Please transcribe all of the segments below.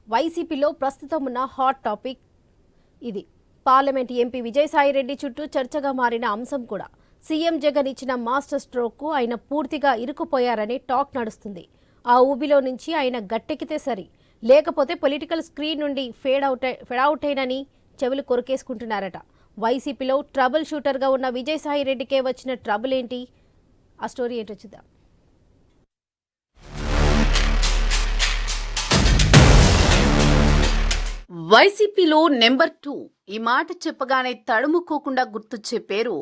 వైసీపీలో ప్రస్తుతం ఉన్న హాట్ టాపిక్ ఇది. పార్లమెంట్ ఎంపీ విజయసాయిరెడ్డి చుట్టూ చర్చగా మారిన అంశం కూడా. సీఎం జగన్ ఇచ్చిన మాస్టర్ స్ట్రోక్కు ఆయన పూర్తిగా ఇరుక్కుపోయారనే టాక్ నడుస్తుంది. ఆ ఊబిలో నుంచి ఆయన గట్టెక్కితే సరి, లేకపోతే పొలిటికల్ స్క్రీన్ నుండి ఫేడ్ అవుట్ అయినని చెవులు కొరికేసుకుంటున్నారట. వైసీపీలో ట్రబుల్ షూటర్గా ఉన్న విజయసాయిరెడ్డికే వచ్చిన ట్రబుల్ ఏంటి? ఆ స్టోరీ ఏంటో చూద్దాం. వైసీపీలో నెంబర్ 2 ఈ మాట చెప్పగానే తడుముకోకుండా గుర్తొచ్చే పేరు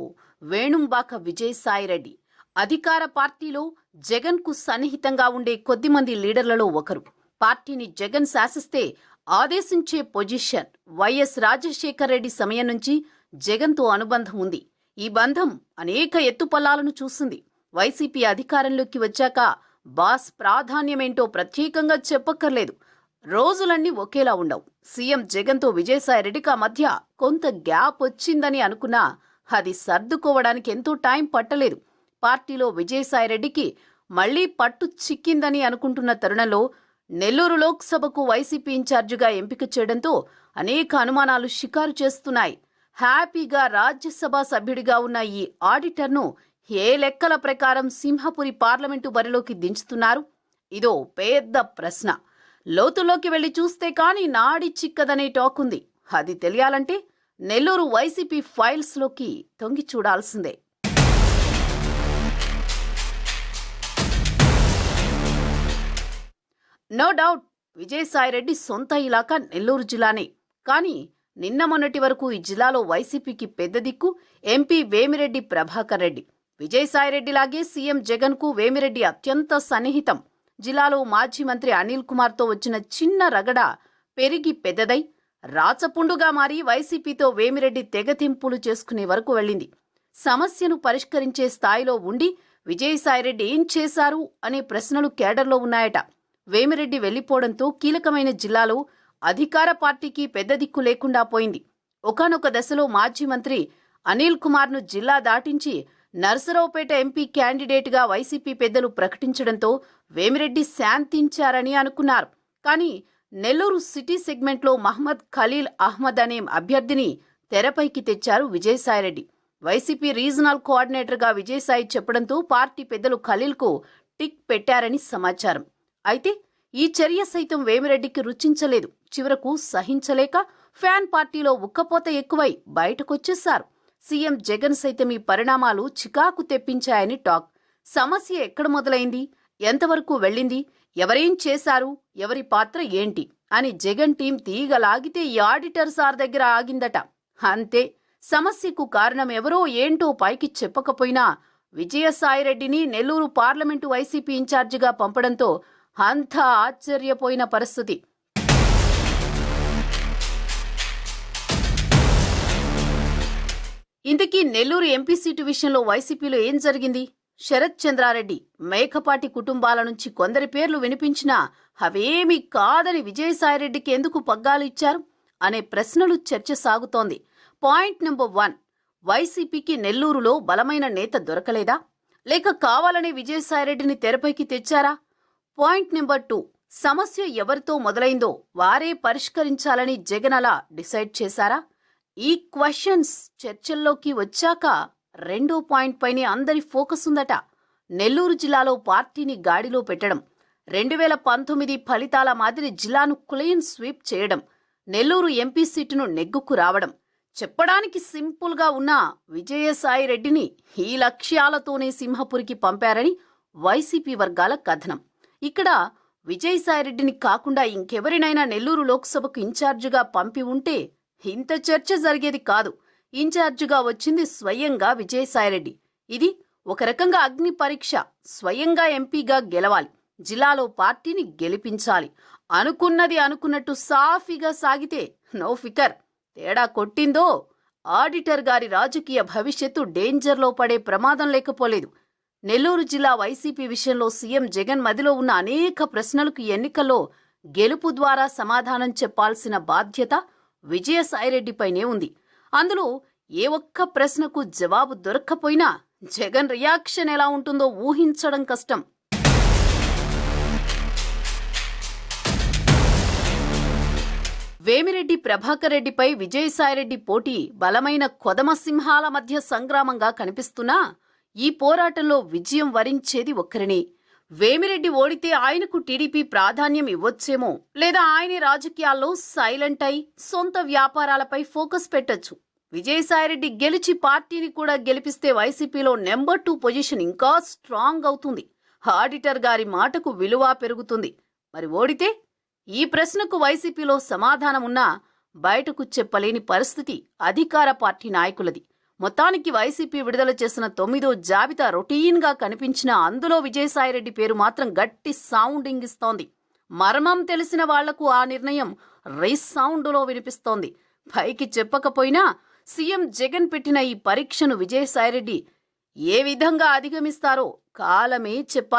వేణుంబాక విజయసాయిరెడ్డి. అధికార పార్టీలో జగన్ కు సన్నిహితంగా ఉండే కొద్దిమంది లీడర్లలో ఒకరు. పార్టీని జగన్ శాసిస్తే ఆదేశించే పొజిషన్. వైఎస్ రాజశేఖర్ రెడ్డి సమయం నుంచి జగన్తో అనుబంధం ఉంది. ఈ బంధం అనేక ఎత్తుపల్లాలను చూసింది. వైసీపీ అధికారంలోకి వచ్చాక బాస్ ప్రాధాన్యమేంటో ప్రత్యేకంగా చెప్పక్కర్లేదు. రోజులన్నీ ఒకేలా ఉండవు. సీఎం జగన్తో విజయసాయిరెడ్డికి మధ్య కొంత గ్యాప్ వచ్చిందని అనుకున్నా అది సర్దుకోవడానికి ఎంతో టైం పట్టలేదు. పార్టీలో విజయసాయిరెడ్డికి మళ్లీ పట్టు చిక్కిందని అనుకుంటున్న తరుణంలో నెల్లూరు లోక్సభకు వైసీపీ ఇన్ఛార్జిగా ఎంపిక చేయడంతో అనేక అనుమానాలు షికారు చేస్తున్నాయి. హ్యాపీగా రాజ్యసభ సభ్యుడిగా ఉన్న ఈ ఆడిటర్ను ఏ లెక్కల ప్రకారం సింహపురి పార్లమెంటు బరిలోకి దించుతున్నారు? ఇదో పెద్ద ప్రశ్న. లోతులోకి వెళ్లి చూస్తే కానీ నాడి చిక్కదనే టాక్ ఉంది. అది తెలియాలంటే నెల్లూరు వైసీపీ ఫైల్స్లోకి తొంగి చూడాల్సిందే. నో డౌట్ విజయసాయిరెడ్డి సొంత ఇలాకా నెల్లూరు జిల్లానే. కానీ నిన్న మొన్నటి వరకు ఈ జిల్లాలో వైసీపీకి పెద్ద దిక్కు ఎంపీ వేమిరెడ్డి ప్రభాకర్ రెడ్డి. విజయసాయిరెడ్డిలాగే సీఎం జగన్ కు వేమిరెడ్డి అత్యంత సన్నిహితం. జిల్లాలో మాజీ మంత్రి అనిల్ కుమార్తో వచ్చిన చిన్న రగడ పెరిగి పెద్దదై రాచపుండుగా మారి వైసీపీతో వేమిరెడ్డి తెగతింపులు చేసుకునే వరకు వెళ్ళింది. సమస్యను పరిష్కరించే స్థాయిలో ఉండి విజయసాయిరెడ్డి ఏం చేశారు అనే ప్రశ్నలు కేడర్లో ఉన్నాయట. వేమిరెడ్డి వెళ్లిపోవడంతో కీలకమైన జిల్లాలో అధికార పార్టీకి పెద్ద దిక్కు లేకుండా పోయింది. ఒకానొక దశలో మాజీ మంత్రి అనిల్ కుమార్ను జిల్లా దాటించి నర్సరావుపేట ఎంపీ క్యాండిడేట్గా వైసీపీ పెద్దలు ప్రకటించడంతో వేమిరెడ్డి శాంతించారని అనుకున్నారు. కానీ నెల్లూరు సిటీ సెగ్మెంట్లో మహమ్మద్ ఖలీల్ అహ్మద్ అనే అభ్యర్థిని తెరపైకి తెచ్చారు విజయసాయిరెడ్డి. వైసీపీ రీజనల్ కోఆర్డినేటర్గా విజయసాయి చెప్పడంతో పార్టీ పెద్దలు ఖలీల్కు టిక్ పెట్టారని సమాచారం. అయితే ఈ చర్య సైతం వేమిరెడ్డికి రుచించలేదు. చివరకు సహించలేక ఫ్యాన్ పార్టీలో ఉక్కపోత ఎక్కువై బయటకొచ్చేశారు. సీఎం జగన్ సైతం ఈ పరిణామాలు చికాకు తెప్పించాయని టాక్. సమస్య ఎక్కడ మొదలైంది, ఎంతవరకు వెళ్ళింది, ఎవరేం చేశారు, ఎవరి పాత్ర ఏంటి అని జగన్ టీం తీగలాగితే ఈ ఆడిటర్ సార్ దగ్గర ఆగిందట. అంతే. సమస్యకు కారణం ఎవరో ఏంటో పైకి చెప్పకపోయినా విజయసాయిరెడ్డిని నెల్లూరు పార్లమెంటు వైసీపీ ఇన్ఛార్జిగా పంపడంతో అంతా ఆశ్చర్యపోయిన పరిస్థితి. ఇంతకీ నెల్లూరు ఎంపీ సీటు విషయంలో వైసీపీలో ఏం జరిగింది? శరత్ చంద్రారెడ్డి, మేకపాటి కుటుంబాల నుంచి కొందరి పేర్లు వినిపించినా అవేమీ కాదని విజయసాయిరెడ్డికి ఎందుకు పగ్గాలు ఇచ్చారు అనే ప్రశ్నలు చర్చ సాగుతోంది. పాయింట్ నెంబర్ 1, వైసీపీకి నెల్లూరులో బలమైన నేత దొరకలేదా, లేక కావాలనే విజయసాయిరెడ్డిని తెరపైకి తెచ్చారా? పాయింట్ నెంబర్ 2, సమస్య ఎవరితో మొదలైందో వారే పరిష్కరించాలని జగన్ అలా డిసైడ్ చేశారా? ఈ క్వశ్చన్స్ చర్చల్లోకి వచ్చాక రెండో పాయింట్ పైనే అందరి ఫోకస్ ఉందట. నెల్లూరు జిల్లాలో పార్టీని గాడిలో పెట్టడం, 2019 ఫలితాల మాదిరి జిల్లాను క్లీన్ స్వీప్ చేయడం, నెల్లూరు ఎంపీ సీటును నెగ్గుకు రావడం. చెప్పడానికి సింపుల్గా ఉన్న విజయసాయిరెడ్డిని ఈ లక్ష్యాలతోనే సింహపురికి పంపారని వైసీపీ వర్గాల కథనం. ఇక్కడ విజయసాయిరెడ్డిని కాకుండా ఇంకెవరినైనా నెల్లూరు లోక్సభకు ఇన్ఛార్జిగా పంపి ఉంటే ఇంత చర్చ జరిగేది కాదు. ఇన్ఛార్జిగా వచ్చింది స్వయంగా విజయసాయిరెడ్డి. ఇది ఒక రకంగా అగ్ని పరీక్ష. స్వయంగా ఎంపీగా గెలవాలి, జిల్లాలో పార్టీని గెలిపించాలి. అనుకున్నది అనుకున్నట్టు సాఫీగా సాగితే నో ఫికర్. తేడా కొట్టిందో ఆడిటర్ గారి రాజకీయ భవిష్యత్తు డేంజర్లో పడే ప్రమాదం లేకపోలేదు. నెల్లూరు జిల్లా వైసీపీ విషయంలో సీఎం జగన్ మదిలో ఉన్న అనేక ప్రశ్నలకు ఎన్నికల్లో గెలుపు ద్వారా సమాధానం చెప్పాల్సిన బాధ్యత విజయసాయిరెడ్డిపైనే ఉంది. అందులో ఏ ఒక్క ప్రశ్నకు జవాబు దొరక్కపోయినా జగన్ రియాక్షన్ ఎలా ఉంటుందో ఊహించడం కష్టం. వేమిరెడ్డి ప్రభాకర్ రెడ్డిపై విజయసాయిరెడ్డి పోటీ బలమైన కొదమ సింహాల మధ్య సంగ్రామంగా కనిపిస్తున్నా ఈ పోరాటంలో విజయం వరించేది ఒక్కరినే. వేమిరెడ్డి ఓడితే ఆయనకు టీడీపీ ప్రాధాన్యం ఇవ్వొచ్చేమో, లేదా ఆయనే రాజకీయాల్లో సైలెంట్ అయి సొంత వ్యాపారాలపై ఫోకస్ పెట్టొచ్చు. విజయసాయిరెడ్డి గెలిచి పార్టీని కూడా గెలిపిస్తే వైసీపీలో నెంబర్ 2 పొజిషన్ ఇంకా స్ట్రాంగ్ అవుతుంది. ఆడిటర్ గారి మాటకు విలువ పెరుగుతుంది. మరి ఓడితే? ఈ ప్రశ్నకు వైసీపీలో సమాధానమున్నా బయటకు చెప్పలేని పరిస్థితి అధికార పార్టీ నాయకులది. మొత్తానికి వైసీపీ విడుదల చేసిన 9వ జాబితా రొటీన్గా కనిపించినా అందులో విజయసాయిరెడ్డి పేరు మాత్రం గట్టి సౌండింగ్ ఇస్తోంది. మర్మం తెలిసిన వాళ్లకు ఆ నిర్ణయం రీసౌండ్లో వినిపిస్తోంది. పైకి చెప్పకపోయినా సీఎం జగన్ పెట్టిన ఈ పరీక్షను విజయసాయిరెడ్డి ఏ విధంగా అధిగమిస్తారో కాలమే చెప్పాలి.